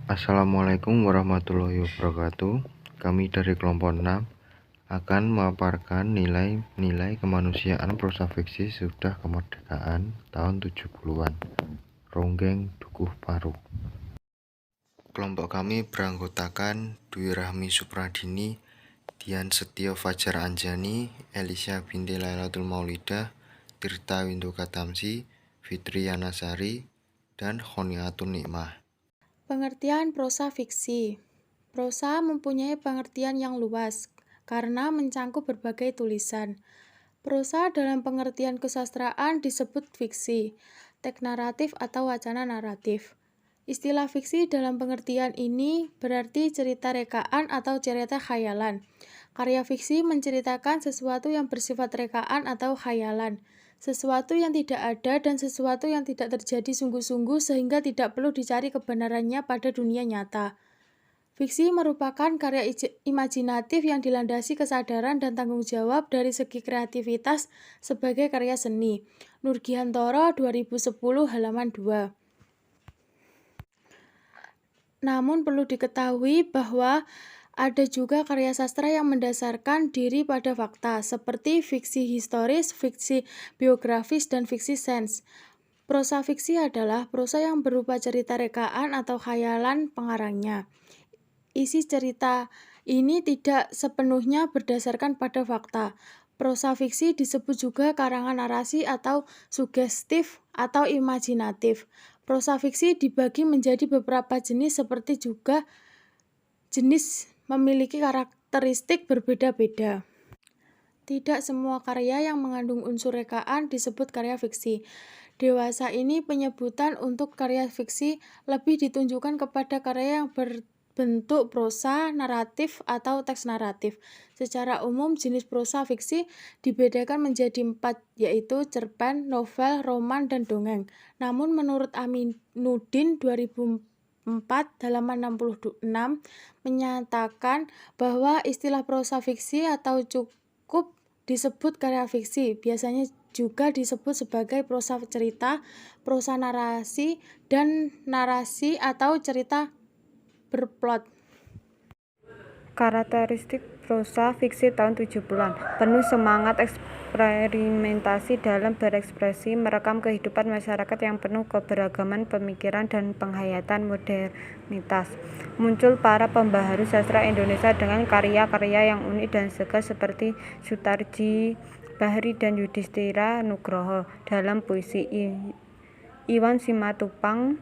Assalamualaikum warahmatullahi wabarakatuh. Kami dari kelompok 6 akan memaparkan nilai-nilai kemanusiaan prosa fiksi sudah kemerdekaan tahun 70-an. Ronggeng Dukuh Paru. Kelompok kami beranggotakan Dwi Rahmi Supradini, Dian Setio Fajar Anjani, Elisha binti Lailatul Maulidah, Tirta Winduka Tamsi, Fitri Yanasari, dan Khoniatun Nikmah. Pengertian prosa fiksi. Prosa mempunyai pengertian yang luas karena mencangkup berbagai tulisan. Prosa dalam pengertian kesastraan disebut fiksi, teks naratif atau wacana naratif. Istilah fiksi dalam pengertian ini berarti cerita rekaan atau cerita khayalan. Karya fiksi menceritakan sesuatu yang bersifat rekaan atau khayalan, sesuatu yang tidak ada dan sesuatu yang tidak terjadi sungguh-sungguh sehingga tidak perlu dicari kebenarannya pada dunia nyata. Fiksi merupakan karya imajinatif yang dilandasi kesadaran dan tanggung jawab dari segi kreativitas sebagai karya seni. Nurgihantoro 2010 halaman 2. Namun perlu diketahui bahwa ada juga karya sastra yang mendasarkan diri pada fakta, seperti fiksi historis, fiksi biografis, dan fiksi sains. Prosa fiksi adalah prosa yang berupa cerita rekaan atau khayalan pengarangnya. Isi cerita ini tidak sepenuhnya berdasarkan pada fakta. Prosa fiksi disebut juga karangan narasi atau sugestif atau imajinatif. Prosa fiksi dibagi menjadi beberapa jenis seperti juga jenis memiliki karakteristik berbeda-beda. Tidak semua karya yang mengandung unsur rekaan disebut karya fiksi. Dewasa ini penyebutan untuk karya fiksi lebih ditunjukkan kepada karya yang berbentuk prosa, naratif, atau teks naratif. Secara umum, jenis prosa fiksi dibedakan menjadi 4, yaitu cerpen, novel, roman, dan dongeng. Namun menurut Aminuddin 2004 halaman 66 menyatakan bahwa istilah prosa fiksi atau cukup disebut karya fiksi, biasanya juga disebut sebagai prosa cerita, prosa narasi, dan narasi atau cerita berplot. Karakteristik prosa fiksi tahun 70-an, penuh semangat eksperimentasi dalam berekspresi, merekam kehidupan masyarakat yang penuh keberagaman pemikiran dan penghayatan modernitas. Muncul para pembaharu sastra Indonesia dengan karya-karya yang unik dan segar seperti Sutarji Bahri dan Yudhistira Nugroho dalam puisi, Iwan Simatupang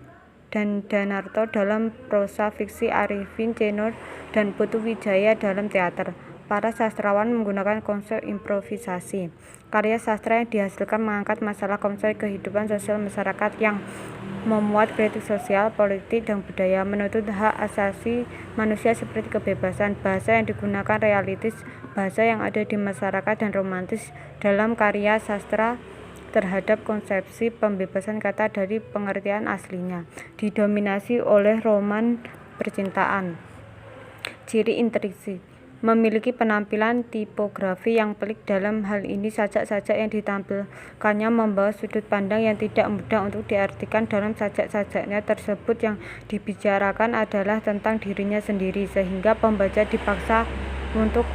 dan Danarto dalam prosa fiksi, Arifin Cenor dan Putu Wijaya dalam teater. Para sastrawan menggunakan konsep improvisasi. Karya sastra yang dihasilkan mengangkat masalah konsep kehidupan sosial masyarakat yang memuat kritik sosial, politik, dan budaya, menuntut hak asasi manusia seperti kebebasan. Bahasa yang digunakan realistis, bahasa yang ada di masyarakat, dan romantis dalam karya sastra terhadap konsepsi pembebasan kata dari pengertian aslinya, didominasi oleh roman percintaan. Ciri intrinsik, memiliki penampilan tipografi yang pelik. Dalam hal ini sajak-sajak yang ditampilkannya membawa sudut pandang yang tidak mudah untuk diartikan. Dalam sajak-sajaknya tersebut yang dibicarakan adalah tentang dirinya sendiri, sehingga pembaca dipaksa untuk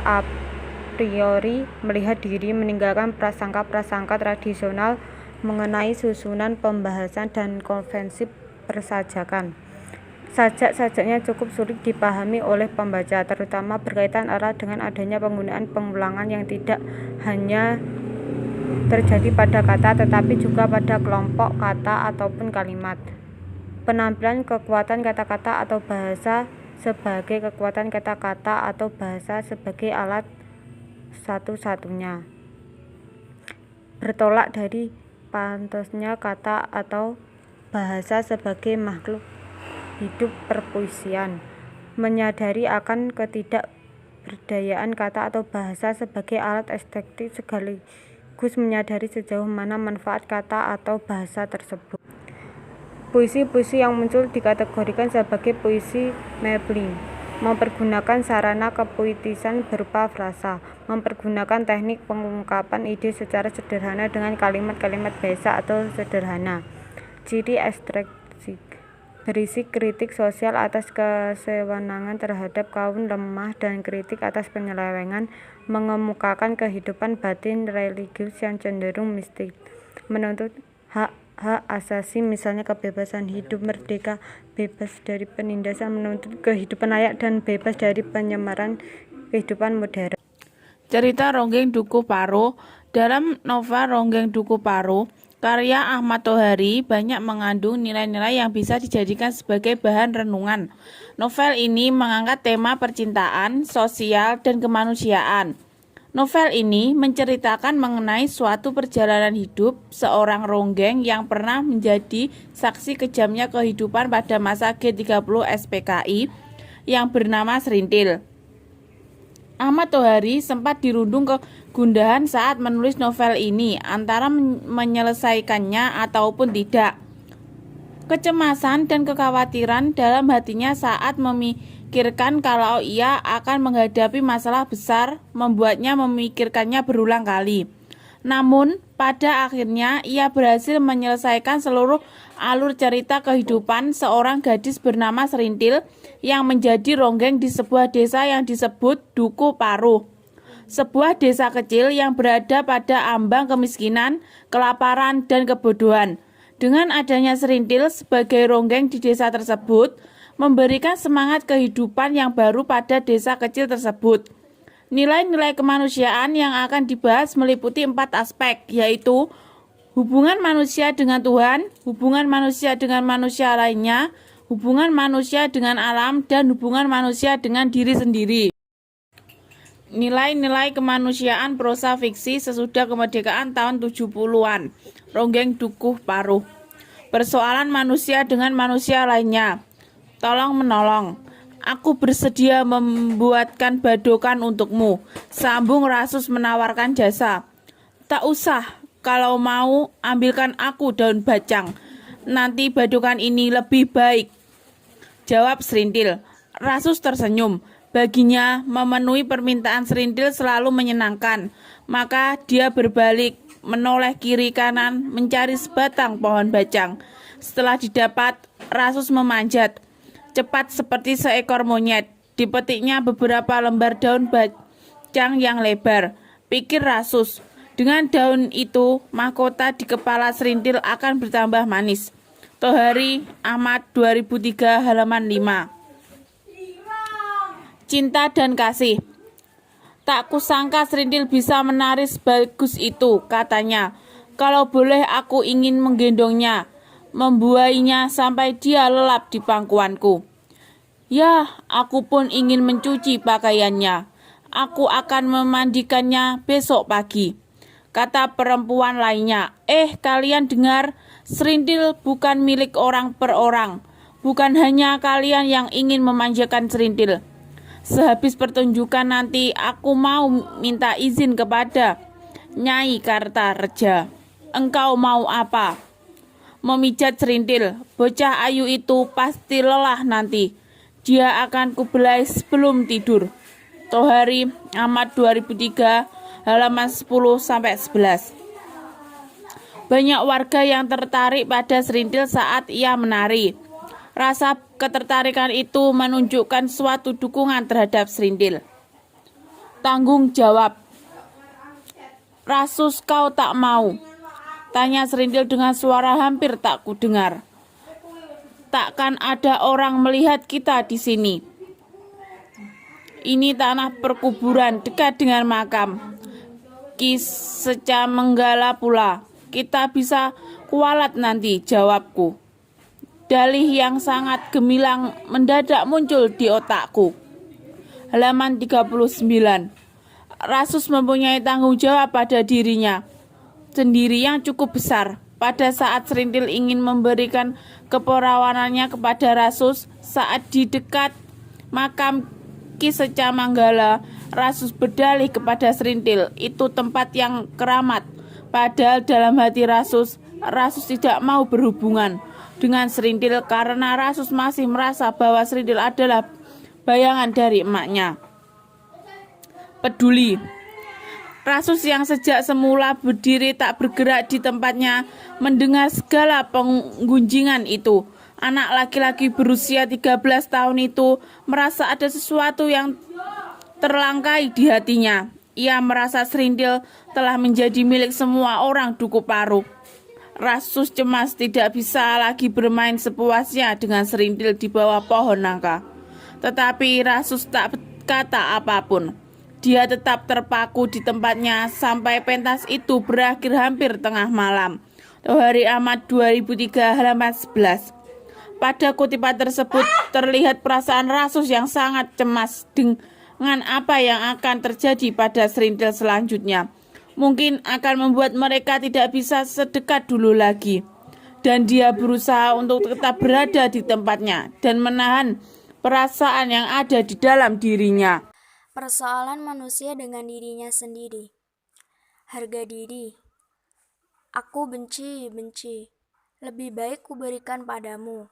priori melihat diri, meninggalkan prasangka-prasangka tradisional mengenai susunan pembahasan dan konvensi persajakan. Sajak-sajaknya cukup sulit dipahami oleh pembaca, terutama berkaitan erat dengan adanya penggunaan pengulangan yang tidak hanya terjadi pada kata tetapi juga pada kelompok kata ataupun kalimat. Penampilan kekuatan kata-kata atau bahasa sebagai kekuatan kata-kata atau bahasa sebagai alat satu-satunya, bertolak dari pantasnya kata atau bahasa sebagai makhluk hidup perpuisian, menyadari akan ketidakberdayaan kata atau bahasa sebagai alat estetik sekaligus menyadari sejauh mana manfaat kata atau bahasa tersebut. Puisi-puisi yang muncul dikategorikan sebagai puisi meepling, mempergunakan sarana kepuitisan berupa frasa, mempergunakan teknik pengungkapan ide secara sederhana dengan kalimat-kalimat biasa atau sederhana. Ciri ekstremistik, berisi kritik sosial atas kesewenangan terhadap kaum lemah dan kritik atas penyelewengan, mengemukakan kehidupan batin religius yang cenderung mistik, menuntut hak asasi misalnya kebebasan hidup, merdeka, bebas dari penindasan, menuntut kehidupan layak dan bebas dari penyamaran kehidupan modern. Cerita Ronggeng Dukuh Paro. Dalam novel Ronggeng Dukuh Paro, karya Ahmad Tohari banyak mengandung nilai-nilai yang bisa dijadikan sebagai bahan renungan. Novel ini mengangkat tema percintaan, sosial, dan kemanusiaan. Novel ini menceritakan mengenai suatu perjalanan hidup seorang ronggeng yang pernah menjadi saksi kejamnya kehidupan pada masa G30 SPKI yang bernama Serintil. Ahmad Tohari sempat dirundung kegundahan saat menulis novel ini, antara menyelesaikannya ataupun tidak. Kecemasan dan kekhawatiran dalam hatinya saat memikirkan kalau ia akan menghadapi masalah besar membuatnya memikirkannya berulang kali. Namun, pada akhirnya ia berhasil menyelesaikan seluruh alur cerita kehidupan seorang gadis bernama Serintil yang menjadi ronggeng di sebuah desa yang disebut Dukuh Paro. Sebuah desa kecil yang berada pada ambang kemiskinan, kelaparan, dan kebodohan. Dengan adanya Serintil sebagai ronggeng di desa tersebut, memberikan semangat kehidupan yang baru pada desa kecil tersebut. Nilai-nilai kemanusiaan yang akan dibahas meliputi 4 aspek, yaitu hubungan manusia dengan Tuhan, hubungan manusia dengan manusia lainnya, hubungan manusia dengan alam, dan hubungan manusia dengan diri sendiri. Nilai-nilai kemanusiaan prosa fiksi sesudah kemerdekaan tahun 70-an. Ronggeng Dukuh Paro. Persoalan manusia dengan manusia lainnya. Tolong menolong. Aku bersedia membuatkan badokan untukmu. Sambung Rasus menawarkan jasa. Tak usah, kalau mau ambilkan aku daun bacang. Nanti badokan ini lebih baik, jawab Serintil. Rasus tersenyum. Baginya memenuhi permintaan Serintil selalu menyenangkan. Maka dia berbalik, menoleh kiri kanan, mencari sebatang pohon bacang. Setelah didapat, Rasus memanjat. Cepat seperti seekor monyet, dipetiknya beberapa lembar daun bacang yang lebar. Pikir Rasus, dengan daun itu, mahkota di kepala Serintil akan bertambah manis. Tohari, Ahmad 2003 halaman 5. Cinta dan kasih. Tak kusangka Serintil bisa menari sebagus itu, katanya. Kalau boleh aku ingin menggendongnya, membuainya sampai dia lelap di pangkuanku. Ya, aku pun ingin mencuci pakaiannya. Aku akan memandikannya besok pagi, kata perempuan lainnya. Kalian dengar, Serintil bukan milik orang per orang. Bukan hanya kalian yang ingin memanjakan Serintil. Sehabis pertunjukan nanti aku mau minta izin kepada Nyai Kartareja. Engkau mau apa? Memijat Serintil. Bocah ayu itu pasti lelah nanti. Dia akan kubelai sebelum tidur. Tohari, Ahmad 2003 halaman 10-11. Banyak warga yang tertarik pada Serintil saat ia menari. Rasa ketertarikan itu menunjukkan suatu dukungan terhadap Serintil. Tanggung jawab. Rasus, kau tak mau? Tanya Serintil dengan suara hampir tak kudengar. Takkan ada orang melihat kita di sini. Ini tanah perkuburan dekat dengan makam Ki Secamenggala pula. Kita bisa kualat nanti, jawabku. Dalih yang sangat gemilang mendadak muncul di otakku. Halaman 39. Rasus mempunyai tanggung jawab pada dirinya sendiri yang cukup besar. Pada saat Serintil ingin memberikan keperawanannya kepada Rasus, saat di dekat makam Ki Secamenggala, Rasus berdalih kepada Serintil, itu tempat yang keramat. Padahal dalam hati Rasus tidak mau berhubungan dengan Serintil karena Rasus masih merasa bahwa Serintil adalah bayangan dari emaknya. Peduli. Rasus yang sejak semula berdiri tak bergerak di tempatnya mendengar segala penggunjingan itu. Anak laki-laki berusia 13 tahun itu merasa ada sesuatu yang terlangkai di hatinya. Ia merasa serindil telah menjadi milik semua orang Duku Paru. Rasus cemas tidak bisa lagi bermain sepuasnya dengan serindil di bawah pohon nangka. Tetapi Rasus tak berkata apapun. Dia tetap terpaku di tempatnya sampai pentas itu berakhir hampir tengah malam. Tohari Ahmad 2003 halaman 11. Pada kutipan tersebut terlihat perasaan Rasus yang sangat cemas dengan apa yang akan terjadi pada serindil selanjutnya. Mungkin akan membuat mereka tidak bisa sedekat dulu lagi. Dan dia berusaha untuk tetap berada di tempatnya dan menahan perasaan yang ada di dalam dirinya. Persoalan manusia dengan dirinya sendiri. Harga diri. Aku benci. Lebih baik kuberikan padamu.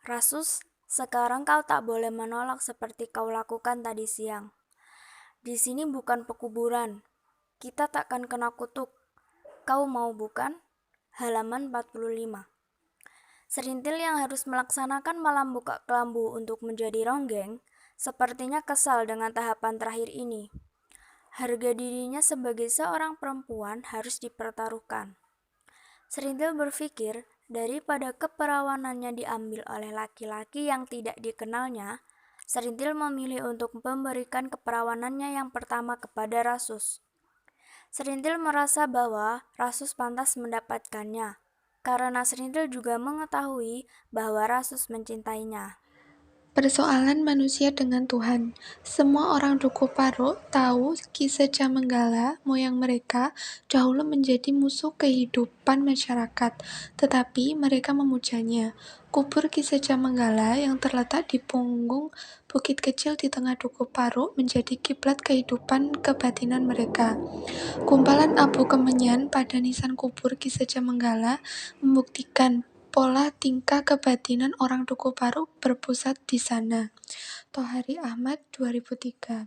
Rasus, sekarang kau tak boleh menolak seperti kau lakukan tadi siang. Di sini bukan pekuburan. Kita takkan kena kutuk. Kau mau bukan? Halaman 45. Serintil yang harus melaksanakan malam buka kelambu untuk menjadi ronggeng sepertinya kesal dengan tahapan terakhir ini. Harga dirinya sebagai seorang perempuan harus dipertaruhkan. Serintil berpikir, daripada keperawanannya diambil oleh laki-laki yang tidak dikenalnya, Serintil memilih untuk memberikan keperawanannya yang pertama kepada Rasus. Serintil merasa bahwa Rasus pantas mendapatkannya, karena Serintil juga mengetahui bahwa Rasus mencintainya. Persoalan manusia dengan Tuhan. Semua orang Duku Paru tahu Ki Sejamanggala, moyang mereka, dahulu menjadi musuh kehidupan masyarakat, tetapi mereka memujanya. Kubur Ki Sejamanggala yang terletak di punggung bukit kecil di tengah Duku Paru menjadi kiblat kehidupan kebatinan mereka. Gumpalan abu kemenyan pada nisan kubur Ki Sejamanggala membuktikan pola tingkah kebatinan orang Duku Paru berpusat di sana. Tohari Ahmad 2003.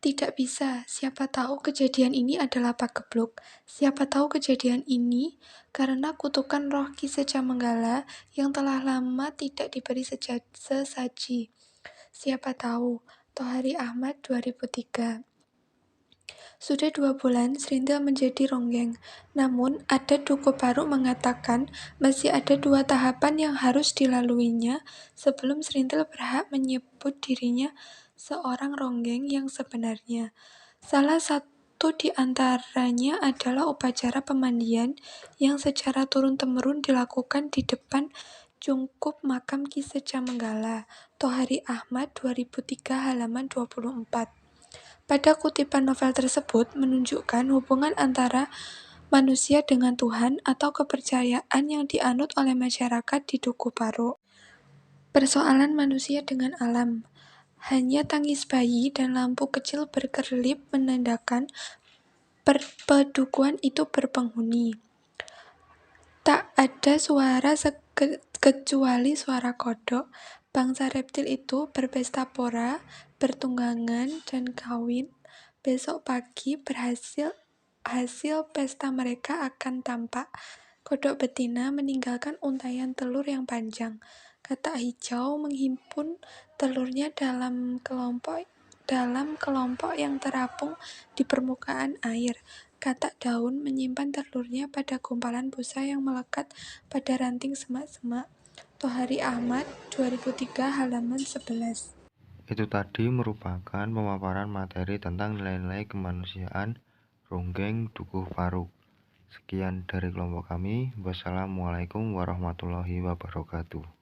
Tidak bisa, siapa tahu kejadian ini adalah pagebluk. Siapa tahu kejadian ini karena kutukan roh Ki Sejamanggala yang telah lama tidak diberi sesaji. Siapa tahu. Tohari Ahmad 2003. Sudah 2 bulan Serintil menjadi ronggeng, namun ada Duku Paru mengatakan masih ada 2 tahapan yang harus dilaluinya sebelum Serintil berhak menyebut dirinya seorang ronggeng yang sebenarnya. Salah satu di antaranya adalah upacara pemandian yang secara turun-temurun dilakukan di depan cungkup makam Ki Sejamanggala. Tohari Ahmad 2003 halaman 24. Pada kutipan novel tersebut menunjukkan hubungan antara manusia dengan Tuhan atau kepercayaan yang dianut oleh masyarakat di Duku Paru. Persoalan manusia dengan alam. Hanya tangis bayi dan lampu kecil berkerlip menandakan pedukuhan itu berpenghuni. Tak ada suara kecuali suara kodok. Bangsa reptil itu berpesta pora, bertunggangan, dan kawin. Besok pagi hasil pesta mereka akan tampak. Kodok betina meninggalkan untaian telur yang panjang. Katak hijau menghimpun telurnya dalam kelompok yang terapung di permukaan air. Katak daun menyimpan telurnya pada gumpalan busa yang melekat pada ranting semak-semak. Tohari Ahmad 2003 halaman 11. Itu tadi merupakan pemaparan materi tentang nilai-nilai kemanusiaan ronggeng Duku Paru. Sekian dari kelompok kami. Wassalamualaikum warahmatullahi wabarakatuh.